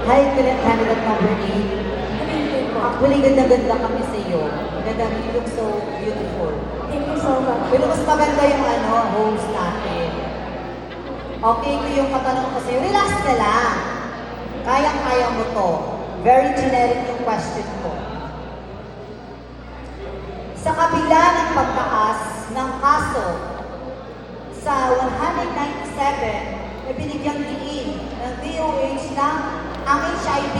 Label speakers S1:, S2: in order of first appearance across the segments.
S1: Hi, candidate number 8. Actually, ganda-ganda kami sa iyo. Ganda, you look so beautiful.
S2: Thank you so much.
S1: Pero mas maganda yung host natin. Okay, ko yung katanong ko sa'yo. Relax ka lang. Kayang-kaya mo to. Very generic yung question ko. Sa kabila ng pagtaas ng kaso sa 197 na binigyang diin ng DOH na ang HIV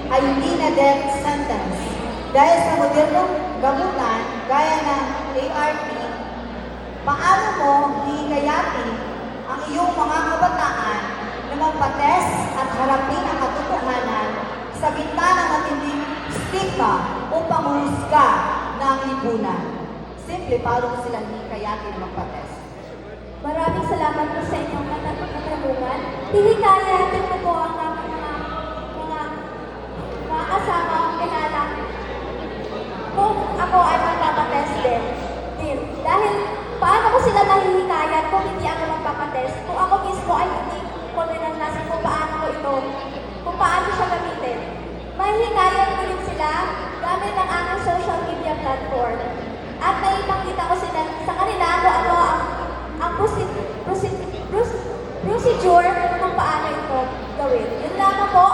S1: ay hindi na death sentence dahil sa modernong gamutan gaya ng ART, paano mo hihikayatin ang iyong mga kabataan na magpa-test at harapin ang katotohanan sa gitna ng matinding stigma o panghusga ng lipunan? Simple, paano mo silang hihikayatin magpa-test?
S2: Maraming salamat po sa inyong katanungan. Hihikayatin ko po ang aming mga kasama ang kilala kung ako ay magpapatest din. Dahil paano ko sila mahihikayat kung hindi ako magpapatest? Kung ako mismo ay hindi ko ninanasin kung paano siya gamitin. Mahihikayat ko din sila gamit ang aming social media platform. At naipakita ko sila sa kanila kung ano ang procedure kung paano ito gawin. Yun lamang po